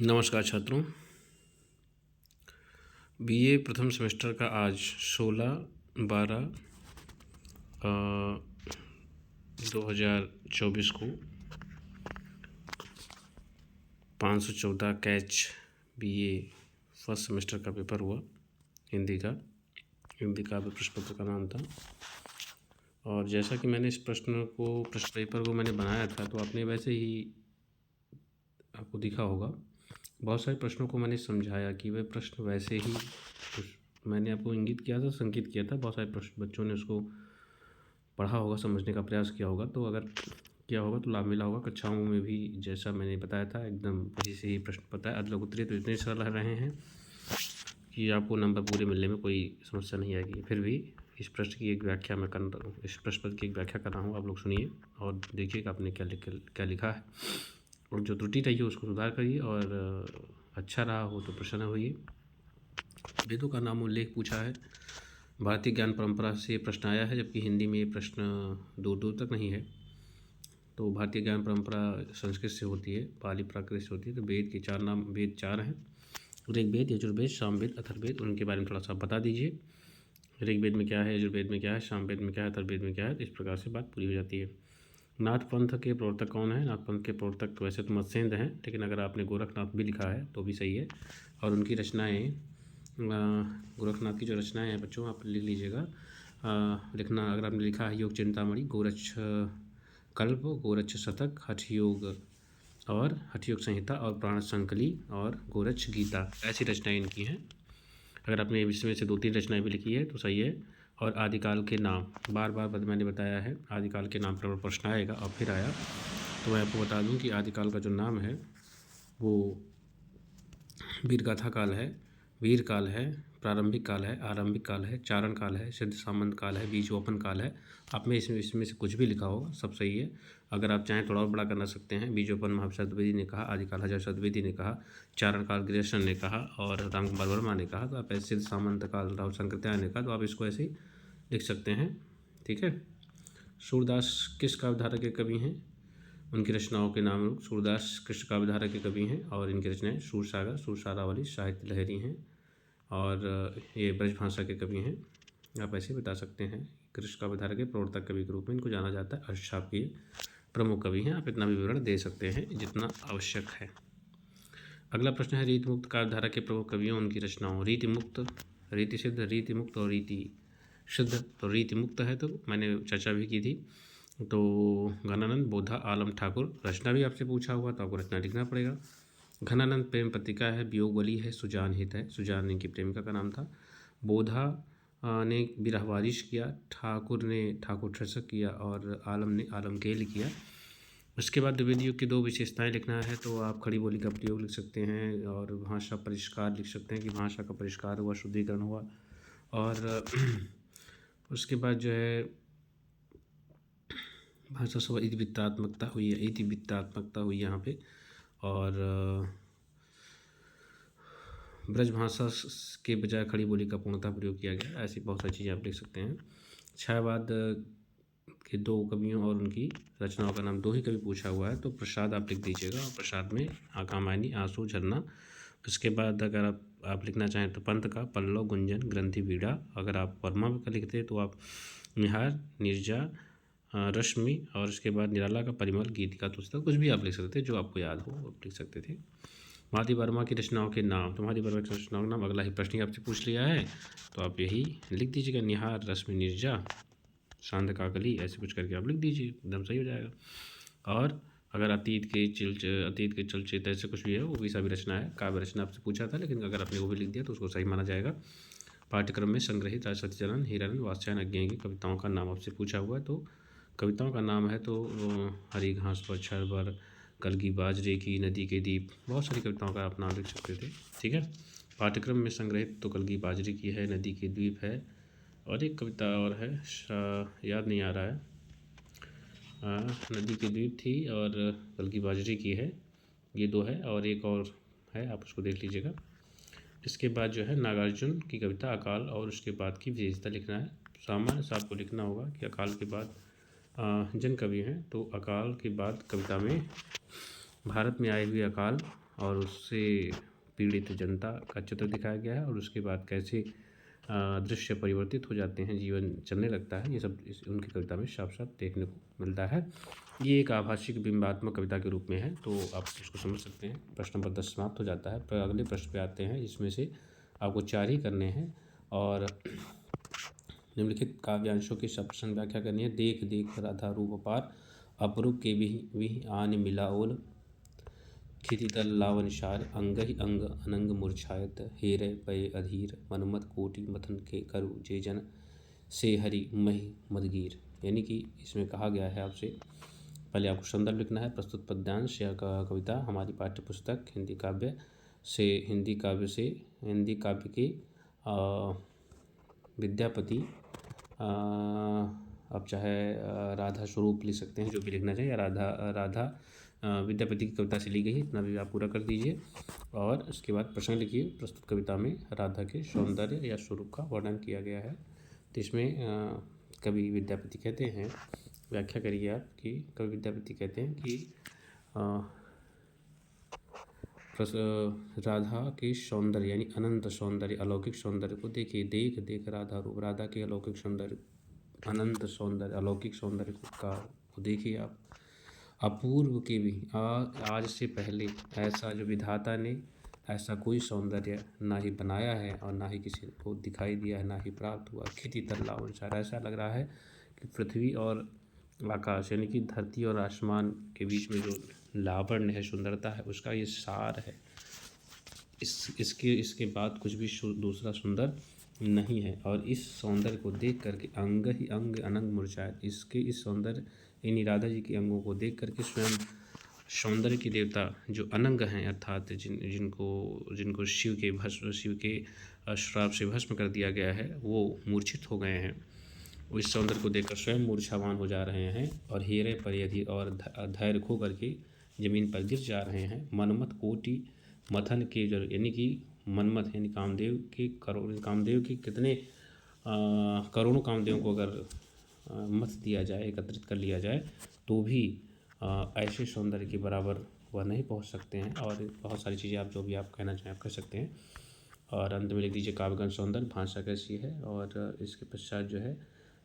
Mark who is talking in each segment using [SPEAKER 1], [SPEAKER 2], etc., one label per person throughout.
[SPEAKER 1] नमस्कार छात्रों। बीए प्रथम सेमेस्टर का आज 16/12/2024 को 514 कैच बीए फर्स्ट सेमेस्टर का पेपर हुआ। हिंदी का प्रश्न पत्र का नाम था। और जैसा कि मैंने इस प्रश्न पेपर को मैंने बनाया था, तो आपने वैसे ही आपको दिखा होगा, बहुत सारे प्रश्नों को मैंने समझाया कि वह प्रश्न वैसे ही मैंने आपको इंगित किया था, संकेत किया था। बहुत सारे प्रश्न बच्चों ने उसको पढ़ा होगा, समझने का प्रयास किया होगा, तो अगर किया होगा तो लाभ मिला होगा। कक्षाओं में भी जैसा मैंने बताया था एकदम वही से ही प्रश्न पता है। अदला उत्तरीय तो इतने सरल रहे हैं कि आपको नंबर पूरे मिलने में कोई समस्या नहीं आएगी। फिर भी इस प्रश्न की एक व्याख्या मैं कर रहा हूँ, इस प्रश्न पत्र की एक व्याख्या कर रहा हूँ। आप लोग सुनिए और देखिए कि आपने क्या लिखा है, और जो त्रुटि रही है उसको सुधार करिए, और अच्छा रहा हो तो प्रसन्न होइए। वेदों का नाम उल्लेख पूछा है। भारतीय ज्ञान परंपरा से प्रश्न आया है, जबकि हिंदी में ये प्रश्न दूर दूर तक नहीं है। तो भारतीय ज्ञान परंपरा संस्कृत से होती है, पाली प्राकृत से होती है। तो वेद के वेद चार हैं: ऋग्वेद, यजुर्वेद, सामवेद, अथर्ववेद। उनके बारे में थोड़ा सा बता दीजिए। ऋग्वेद में क्या है, यजुर्वेद में क्या है, सामवेद में क्या है, अथर्ववेद में क्या है। इस प्रकार से बात पूरी हो जाती है। नाथ पंथ के प्रवर्तक कौन है? नाथ पंथ के प्रवर्तक वैसे तो मत्स्येंद्र हैं, लेकिन अगर आपने गोरखनाथ भी लिखा है तो भी सही है। और उनकी रचनाएं, गोरखनाथ की जो रचनाएं हैं बच्चों, आप लिख लीजिएगा। लिखना, अगर आपने लिखा है योग चिंतामणि, गोरक्ष कल्प, गोरक्ष शतक, हठ योग संहिता और प्राण संकली और गोरक्ष गीता, ऐसी रचनाएं इनकी हैं। अगर आपने इसमें से 2-3 रचनाएं भी लिखी है तो सही है। और आदिकाल के नाम, बार बार मैंने बताया है, आदिकाल के नाम पर प्रश्न आएगा। और फिर आया तो मैं आपको बता दूं कि आदिकाल का जो नाम है वो वीरगाथा काल है, वीर काल है, प्रारंभिक काल है, आरंभिक काल है, चारण काल है, सिद्ध सामंत काल है, बीजोपन काल है। आपने इसमें से कुछ भी लिखा होगा, सब सही है। अगर आप चाहें थोड़ा और बड़ा करना सकते हैं। बीजोपन महाविशाल द्विवेदी ने कहा, आदिकाल हजारी द्विवेदी ने कहा, चारण काल गिरीशन ने कहा और रामकुमार वर्मा ने कहा। तो आप ऐसे सिद्ध सामंत काल राहुल शंकरत्याय ने कहा, तो आप इसको ऐसे ही लिख सकते हैं। ठीक है। सूरदास किस काव्यधारा के कवि हैं? उनकी रचनाओं के नाम सूरदास कृष्ण काव्यधारा के कवि हैं, और इनकी रचनाएं सूरसागर, सूरसारावली, साहित्य लहरी हैं, और ये ब्रजभाषा के कवि हैं। आप ऐसे बता सकते हैं। कृष्ण काव्यधारा के प्रवर्तक कवि के रूप में इनको जाना जाता है। अष्टशापीय प्रमुख कवि हैं। आप इतना विवरण दे सकते हैं जितना आवश्यक है। अगला प्रश्न है, रीति मुक्त काव्यधारा के प्रमुख कवियों, उनकी रचनाओं। रीति मुक्त, रीति सिद्ध, रीति मुक्त और रीति शुद्ध। तो रीति मुक्त है, तो मैंने चर्चा भी की थी। तो घनानंद, बोधा, आलम ठाकुर। रचना भी आपसे पूछा हुआ तो आपको रचना लिखना पड़ेगा। घनानंद प्रेम पत्रिका है, वियोगवली है, सुजान हित है। सुजान इनकी प्रेमिका का नाम था। बोधा ने विरहवारिश किया, ठाकुर ने ठाकुर ठसक किया, और आलम ने आलमगेल किया। उसके बाद द्विवेदी युग की 2 विशेषताएं लिखना है, तो आप खड़ी बोली का प्रयोग लिख सकते हैं, और भाषा परिष्कार लिख सकते हैं कि भाषा का परिष्कार हुआ, शुद्धिकरण हुआ। और उसके बाद जो है भाषा सब इतिवृत्तात्मकता हुई यहाँ पे। और ब्रजभाषा के बजाय खड़ी बोली का पूर्णतः प्रयोग किया गया। ऐसी बहुत सारी चीज़ें आप लिख सकते हैं। छायावाद के 2 कवियों और उनकी रचनाओं का नाम। 2 ही कवि पूछा हुआ है, तो प्रसाद आप लिख दीजिएगा। और प्रसाद में कामायनी, आंसू, झरना। उसके बाद अगर आप लिखना चाहें तो पंत का पल्लव, गुंजन, ग्रंथि, वीड़ा। अगर आप वर्मा का लिखते तो आप निहार, निर्जा, रश्मि, और उसके बाद निराला का परिमल, गीतिका, तुलसिता। कुछ भी आप लिख सकते थे, जो आपको याद हो आप लिख सकते थे। महादेव वर्मा की रचनाओं के नाम। तो महादेव वर्मा की रचनाओं के नाम अगला ही प्रश्न ही आपसे पूछ लिया है, तो आप यही लिख दीजिएगा। निहार, रश्मि, निर्जा, सांध काकली, ऐसे कुछ करके आप लिख दीजिए, एकदम सही हो जाएगा। और अगर अतीत के चलचित्र ऐसे कुछ भी है, वो भी सभी रचना है। काव्य रचना आपसे पूछा था, लेकिन अगर आपने वो भी लिख दिया तो उसको सही माना जाएगा। पाठ्यक्रम में संग्रहित सत्यचरण, हीरानंद, वात्स्यायन, अज्ञेय की कविताओं का नाम आपसे पूछा हुआ है। तो कविताओं का नाम है तो हरी घास पर छर, कलगी बाजरे की, नदी के दीप, बहुत सारी कविताओं का आप नाम लिख सकते थे। ठीक है। पाठ्यक्रम में संग्रहित तो कलगी बाजरे की है, नदी के द्वीप है, और एक कविता और है, याद नहीं आ रहा है। नदी के द्वीप थी और कलगी बाजरे की है, ये 2 है, और एक और है, आप उसको देख लीजिएगा। इसके बाद जो है नागार्जुन की कविता अकाल, और उसके बाद की विशेषता लिखना है। सामान्य से आपको लिखना होगा कि अकाल के बाद जन कवि हैं, तो अकाल के बाद कविता में भारत में आए हुए अकाल और उससे पीड़ित जनता का चित्र दिखाया गया है, और उसके बाद कैसे दृश्य परिवर्तित हो जाते हैं, जीवन चलने लगता है, ये सब उनकी कविता में साफ साफ देखने को मिलता है। ये एक आभाषिक बिंबात्मक कविता के रूप में है, तो आप इसको समझ सकते हैं। प्रश्न नंबर 10 समाप्त हो जाता है। पर अगले प्रश्न पे आते हैं, इसमें से आपको 4 ही करने हैं, और निम्नलिखित काव्यांशों की सप्रश्न व्याख्या करनी है। देख देख राधा रूप पार, अपरूप के भी आन मिला ओल, क्षितितल लावनसार, अंगहि अंग अनंग मूर्छायत, हेरय पय अधीर, मनमत कोटि मथन के करु जे जन, से हरि महि मदगीर। यानी कि इसमें कहा गया है आपसे, पहले आपको संदर्भ लिखना है। प्रस्तुत पद्यांश या कविता हमारी पाठ्य पुस्तक हिंदी काव्य के विद्यापति, आप चाहे राधा स्वरूप लिख सकते हैं, जो भी लिखना चाहिए, राधा विद्यापति की कविता से ली गई है, इतना भी आप पूरा कर दीजिए। और उसके बाद प्रश्न लिखिए। प्रस्तुत कविता में राधा के सौंदर्य या स्वरूप का वर्णन किया गया है। तो इसमें कवि विद्यापति कहते हैं, व्याख्या करिए आप कि कवि विद्यापति कहते हैं कि राधा के सौंदर्य यानी अनंत सौंदर्य, अलौकिक सौंदर्य को देखिए। देख देख राधा रूप, राधा के अलौकिक सौंदर्य, अनंत सौंदर्य, अलौकिक सौंदर्य को देखिए आप। अपूर्व के भी आज से पहले ऐसा जो विधाता ने ऐसा कोई सौंदर्य ना ही बनाया है और ना ही किसी को दिखाई दिया है, ना ही प्राप्त हुआ। क्षितितल लावनसार, ऐसा लग रहा है कि पृथ्वी और आकाश यानी कि धरती और आसमान के बीच में जो लावण्य है, सुंदरता है, उसका ये सार है। इसके बाद कुछ भी दूसरा सुंदर नहीं है। और इस सौंदर्य को देख करके अंग ही अंग अनंग मूर्छायत, इस सौंदर्य यानी राधा जी के अंगों को देख करके स्वयं सौंदर्य के देवता जो अनंग हैं, अर्थात जिनको शिव के श्राप से भस्म कर दिया गया है, वो मूर्छित हो गए हैं। वो इस सौंदर्य को देखकर स्वयं मूर्छावान हो जा रहे हैं, और हेरे परिधि और धैर्य खो करके जमीन पर गिर जा रहे हैं। मनमत कोटि मथन के जो यानी कि मनमत यानी कामदेव के कितने करोड़ों कामदेवों को अगर मत दिया जाए, एकत्रित कर लिया जाए, तो भी ऐसे सौंदर्य के बराबर वह नहीं पहुंच सकते हैं। और बहुत सारी चीज़ें आप जो भी आप कहना चाहें आप कह सकते हैं। और अंत में लिख दीजिए काव्यगण सौंदर्य, भाषा कैसी है, और इसके पश्चात जो है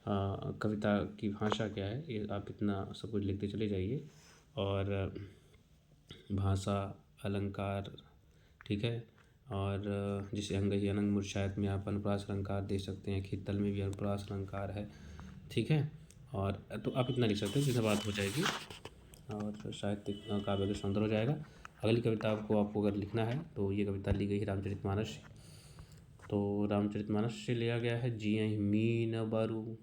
[SPEAKER 1] कविता की भाषा क्या है, ये आप इतना सब कुछ लिखते चले जाइए। और भाषा, अलंकार, ठीक है, और जिसे अंगहि अनंग मूर्छायत में आप अनुप्रास अलंकार दे सकते हैं, खित्तल में भी अनुप्रास अलंकार है, ठीक है। और तो आप इतना लिख सकते हैं, जिससे बात हो जाएगी और साहित्य काव्य का सौंदर्य हो जाएगा। अगली कविता आपको अगर लिखना है तो ये कविता ली गई है रामचरितमानस से। तो रामचरितमानस से लिया गया है। जियहि मीन बरु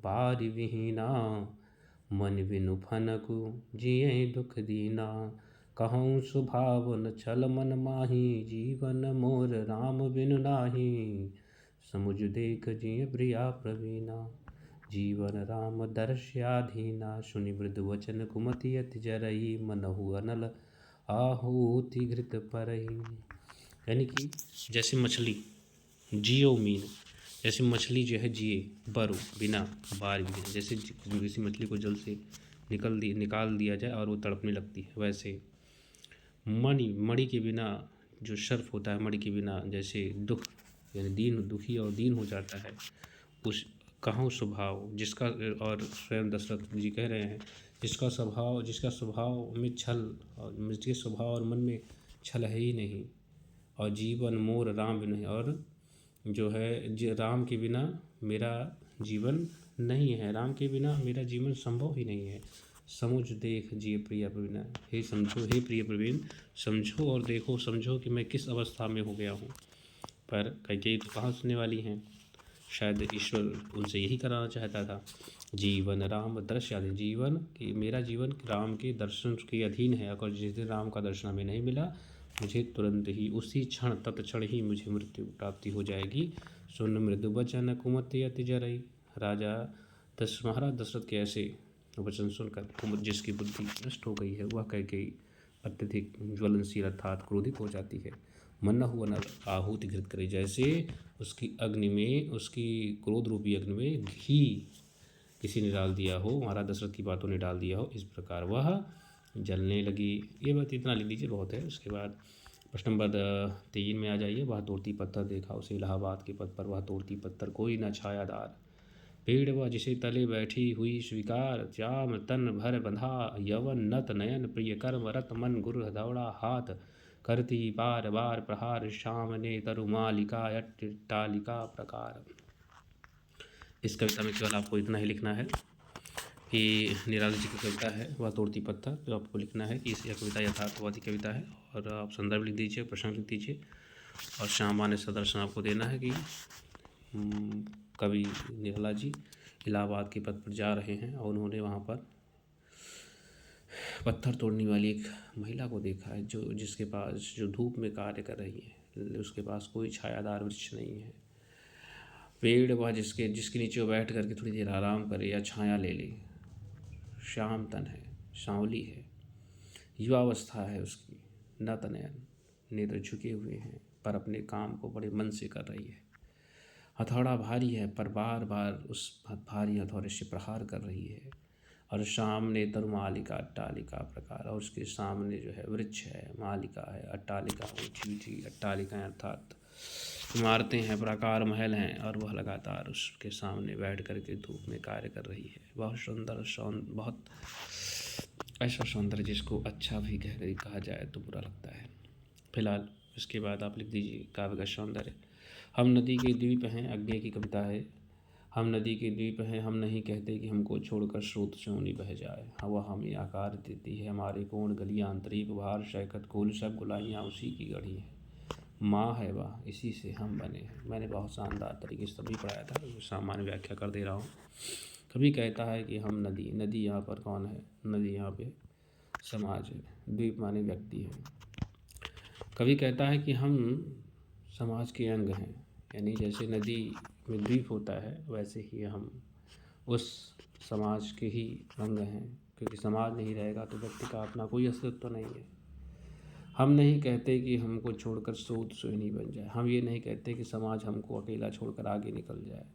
[SPEAKER 1] बारि विहीना, मन बिनु फनकु जियहि दुख दीना, कहूँ स्वभाव न छल मन माही, जीवन मोर राम बिनु नाही, समुझ देख जिय प्रिया प्रवीणा, जीवन राम दर्श्याधीना, सुनि मृदु वचन कुमति अति जरई, मनहु अनल आहुति घृत परई। यानी कि जैसे मछली जियो मीन, जैसे मछली जो है जिए, बरु बिना बार भी, जैसे किसी मछली को जल से निकाल दिया जाए और वो तड़पने लगती है, वैसे मणि के बिना जो सर्प होता है, मणि के बिना जैसे दुख यानी दुखी और दीन हो जाता है, उस कहूँ स्वभाव जिसका, और स्वयं दशरथ जी कह रहे हैं, जिसका स्वभाव में छल, और जिसके स्वभाव और मन में छल है ही नहीं, और जीवन मोर राम बिनु, और जो है राम के बिना मेरा जीवन नहीं है, राम के बिना मेरा जीवन संभव ही नहीं है। समुझ देख जिय प्रिय प्रवीण, हे प्रिय प्रवीण, समझो और देखो, समझो कि मैं किस अवस्था में हो गया हूँ। पर कैकेयी तो कहाँ सुनने वाली हैं, शायद ईश्वर उनसे यही कराना चाहता था। जीवन राम दर्श्याधीन, जीवन कि मेरा जीवन राम के दर्शन के अधीन है, अगर जिस दिन राम का दर्शन हमें नहीं मिला, मुझे तुरंत ही उसी क्षण तत्क्षण ही मुझे मृत्यु प्राप्ति हो जाएगी। सुन मृदु वचन कुमति अति जरई, महाराज दशरथ के ऐसे वचन सुनकर जिसकी बुद्धि नष्ट हो गई है, वह कैकेयी अत्यधिक ज्वलनशील अर्थात क्रोधित हो जाती है। मनहु अनल आहुति घृत करे, जैसे उसकी अग्नि में, उसकी क्रोध रूपी अग्नि में घी किसी ने डाल दिया हो, महाराज दशरथ की बातों ने डाल दिया हो, इस प्रकार वह जलने लगी, ये बात इतना लिख दीजिए, बहुत है। उसके बाद प्रश्न नंबर 3 में आ जाइए। वह तोड़ती पत्थर देखा उसे इलाहाबाद के पथ पर, वह तोड़ती पत्थर कोई न छायादार, पेड़ वह जिसे तले बैठी हुई स्वीकार, जाम तन भर बंधा यवन नत नयन प्रिय कर्म रत मन गुरु दौड़ा हाथ, करती बार बार प्रहार श्याम ने तरुमालिका अट्टालिका प्रकार। इस कविता में केवल आपको इतना ही लिखना है कि निराला जी की कविता है वह तोड़ती पत्थर, तो आपको लिखना है कि यह कविता यथार्थवादी कविता है, और आप संदर्भ लिख दीजिए, प्रश्न लिख दीजिए, और श्यामा ने सदर्शन आपको देना है कि कवि निराला जी इलाहाबाद के पथ पर जा रहे हैं और उन्होंने वहाँ पर पत्थर तोड़ने वाली एक महिला को देखा है, जो जिसके पास जो धूप में कार्य कर रही है, उसके पास कोई छायादार वृक्ष नहीं है, पेड़ वह जिसके नीचे वो बैठ करके थोड़ी देर आराम करे या छाया ले ले, श्याम तन है, सांवली है, युवावस्था है उसकी, न तनयन, नेत्र झुके हुए हैं पर अपने काम को बड़े मन से कर रही है, हथौड़ा भारी है पर बार बार उस भारी हथौड़े से प्रहार कर रही है, और सामने तरुमालिका अट्टालिका प्रकार, और उसके सामने जो है वृक्ष है, मालिका है, अट्टालिका ऊँची ऊँची अट्टालिकाएँ अर्थात इमारतें हैं, प्राकार महल हैं, और वह लगातार उसके सामने बैठ कर के धूप में कार्य कर रही है। बहुत सुंदर बहुत ऐसा सौंदर्य जिसको अच्छा भी कहा जाए तो बुरा लगता है। फिलहाल इसके बाद आप लिख दीजिए काव्य का सौंदर्य। हम नदी के द्वीप हैं, अज्ञे की कविता है। हम नदी के द्वीप हैं, हम नहीं कहते कि हमको छोड़कर स्रोत सोनी बह जाए, हवा हमें आकार देती है, हमारे कोण गलियां आंतरिक भार शैकत कुल सब गुलाइयाँ उसी की गढ़ी हैं, माँ है वह इसी से हम बने हैं। मैंने बहुत शानदार तरीके से तभी पढ़ाया था, सामान्य व्याख्या कर दे रहा हूँ। कभी कहता है कि हम नदी, नदी यहाँ पर कौन है, नदी यहाँ पे समाज है, द्वीप माने व्यक्ति है। कभी कहता है कि हम समाज के अंग हैं, यानी जैसे नदी में द्वीप होता है वैसे ही हम उस समाज के ही अंग हैं, क्योंकि समाज नहीं रहेगा तो व्यक्ति का अपना कोई अस्तित्व नहीं है। हम नहीं कहते कि हमको छोड़कर सूत सोनी बन जाए, हम ये नहीं कहते कि समाज हमको अकेला छोड़कर आगे निकल जाए।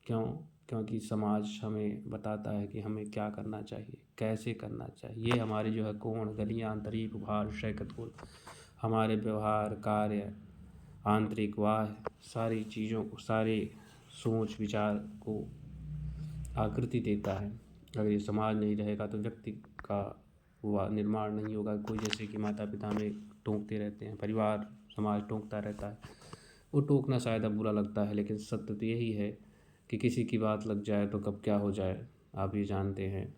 [SPEAKER 1] क्यों? क्योंकि समाज हमें बताता है कि हमें क्या करना चाहिए, कैसे करना चाहिए। ये हमारे जो है कोण गलियाँ आंतरिक भार शैकत कुल, हमारे व्यवहार कार्य आंतरिक वाह सारी चीज़ों को, सारे सोच विचार को आकृति देता है। अगर ये समाज नहीं रहेगा तो व्यक्ति का वह निर्माण नहीं होगा। कोई जैसे कि माता पिता में टोकते रहते हैं, परिवार समाज टोकता रहता है, वो टोकना शायद अब बुरा लगता है, लेकिन सत्य तो यही है कि किसी की बात लग जाए तो कब क्या हो जाए आप ये जानते हैं,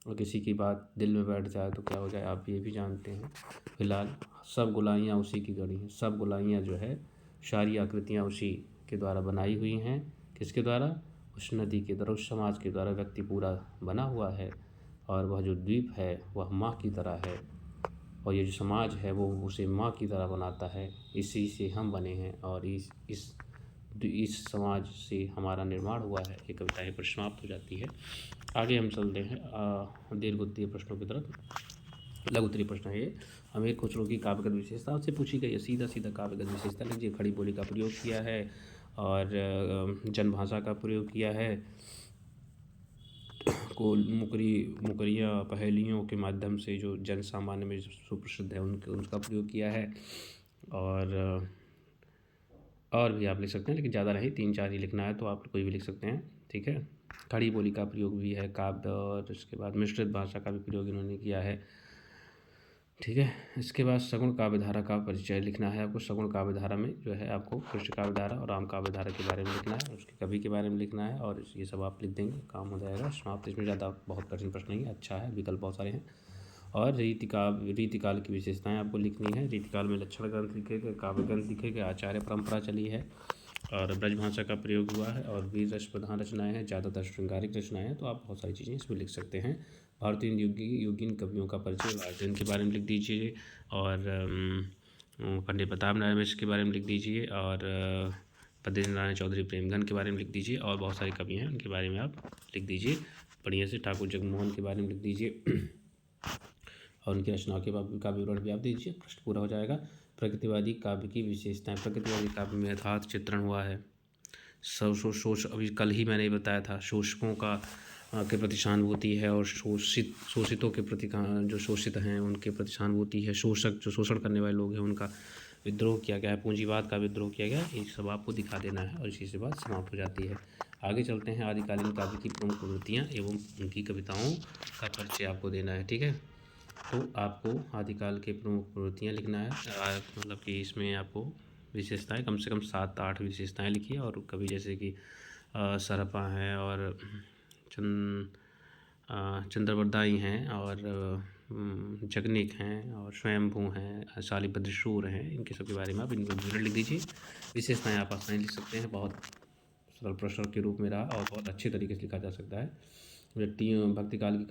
[SPEAKER 1] और किसी की बात दिल में बैठ जाए तो क्या हो जाए आप ये भी जानते हैं। फिलहाल सब गुलाइयाँ उसी की गढ़ी हैं, सब गुलाइयाँ जो है सारी आकृतियाँ उसी के द्वारा बनाई हुई हैं। किसके द्वारा? उस नदी के द्वारा, उस समाज के द्वारा व्यक्ति पूरा बना हुआ है, और वह जो द्वीप है वह माँ की तरह है, और ये जो समाज है वो उसे माँ की तरह बनाता है। इसी से हम बने हैं और इस समाज से हमारा निर्माण हुआ है। ये कविता यहाँ पर समाप्त हो जाती है। आगे हम चलते हैं दीर्घ उत्तरीय प्रश्नों की तरफ। लघु उत्तरीय प्रश्न है ये, अमीर खुसरो की काव्यगत विशेषता से पूछी गई है। सीधा सीधा काव्यगत विशेषता लीजिए। खड़ी बोली का प्रयोग किया है और जनभाषा का प्रयोग किया है, को मुकरिया पहेलियों के माध्यम से जो जन सामान्य में सुप्रसिद्ध है उनका प्रयोग किया है, और भी आप लिख सकते हैं, लेकिन ज़्यादा नहीं, 3-4 ही लिखना है तो आप कोई भी लिख सकते हैं, ठीक है। खड़ी बोली का प्रयोग भी है काव्य, और उसके बाद मिश्रित भाषा का भी प्रयोग इन्होंने किया है, ठीक है। इसके बाद सगुण काव्यधारा का परिचय लिखना है आपको। सगुण काव्यधारा में जो है आपको कृष्ण काव्यधारा और राम काव्यधारा के बारे में लिखना है, उसके कवि के बारे में लिखना है, और ये सब आप लिख देंगे काम हो जाएगा समाप्त। इसमें ज़्यादा बहुत कठिन प्रश्न नहीं है, अच्छा है, विकल्प बहुत सारे हैं। और रीतिकाल की विशेषताएं आपको लिखनी है। रीतिकाल में लक्षण ग्रंथ लिखेगा, काव्य ग्रंथ लिखेगा, आचार्य परंपरा चली है, और ब्रजभाषा का प्रयोग हुआ है, और वीर रस प्रधान रचनाएँ हैं, ज़्यादातर श्रृंगारिक रचनाएँ हैं, तो आप बहुत सारी चीज़ें इसमें लिख सकते हैं। भारतीय योगीन कवियों का परिचय, भारतीय के बारे में लिख दीजिए, और पंडित प्रताप नारायण मिश्र के बारे में लिख दीजिए, और बद्रीनारायण नारायण चौधरी प्रेमगन के बारे में लिख दीजिए, और बहुत सारे कवि हैं उनके बारे में आप लिख दीजिए बढ़िया से। ठाकुर जगमोहन के बारे में लिख दीजिए, और उनकी रचनाओं के का विवरण भी आप दीजिए, प्रश्न पूरा हो जाएगा। प्रकृतिवादी काव्य की विशेषताएं। प्रकृतिवादी काव्य में यथार्थ चित्रण हुआ है। शोष, अभी कल ही मैंने बताया था, शोषकों का के प्रति सहानुभूति है, और शोषितों के प्रति जो शोषित हैं उनके प्रति सहानुभूति है, शोषक जो शोषण करने वाले लोग हैं उनका विद्रोह किया गया है, पूंजीवाद का विद्रोह किया गया है, ये सब आपको दिखा देना है और इसी से बात समाप्त हो जाती है। आगे चलते हैं, आदिकालीन काव्य की प्रमुख प्रवृत्तियाँ एवं उनकी कविताओं का परिचय आपको देना है, ठीक है। तो आपको आदिकाल के प्रमुख प्रवृत्तियाँ लिखना है, मतलब कि इसमें आपको विशेषताएं कम से कम 7-8 विशेषताएं लिखिए, और कवि जैसे कि सरपा हैं और चंद्रवरदाई हैं और जगनिक हैं और स्वयंभू हैं, शालिभद्र शूर हैं, इनके सब के बारे में आप इनका विवरण लिख दीजिए। विशेषताएं आप आसानी लिख सकते हैं, बहुत सरल प्रश्न के रूप में रहा और बहुत अच्छे तरीके से लिखा जा सकता है। भक्ति काल की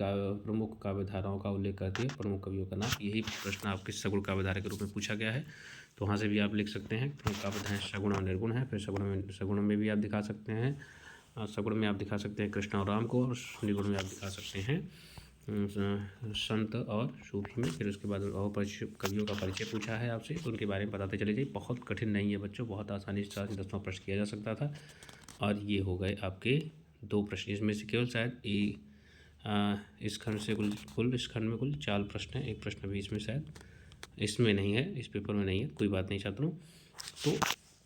[SPEAKER 1] प्रमुख काव्य धाराओं का उल्लेख करती है, प्रमुख कवियों का नाम, यही प्रश्न आपके सगुण काव्य धारा के रूप में पूछा गया है, तो वहाँ से भी आप लिख सकते हैं। प्रमुख काव्य धाराएं सगुण और निर्गुण है, फिर सगुण में भी आप दिखा सकते हैं, सगुण में आप दिखा सकते हैं कृष्ण और राम को, और निर्गुण में आप दिखा सकते हैं संत और सूफी में। फिर उसके बाद और कवियों का परिचय पूछा है आपसे, तो उनके बारे में बताते चले जाइए। बहुत कठिन नहीं है बच्चों, बहुत आसानी से 10वां प्रश्न किया जा सकता था। और ये हो गए आपके 2 प्रश्न, इसमें से केवल शायद इस खंड से इस खंड में कुल 4 प्रश्न हैं, एक प्रश्न भी इसमें शायद इसमें नहीं है, इस पेपर में नहीं है, कोई बात नहीं छात्रों। तो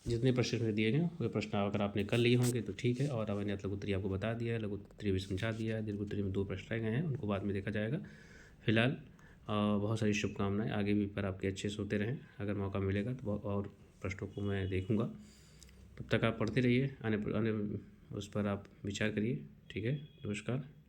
[SPEAKER 1] जितने प्रश्न इसमें दिए गए वे प्रश्न अगर आपने कर लिए होंगे तो ठीक है, और मैंने लघु उत्तरीय आपको बता दिया है, लघु उत्तरीय भी समझा दिया है, दीर्घ उत्तरीय में 2 प्रश्न रह गए हैं, उनको बाद में देखा जाएगा। फिलहाल बहुत सारी शुभकामनाएं, आगे भी पेपर आपके अच्छे से होते रहें, अगर मौका मिलेगा तो और प्रश्नों को मैं देखूँगा। तब तक आप पढ़ते रहिए, आने उस पर आप विचार करिए, ठीक है। नमस्कार।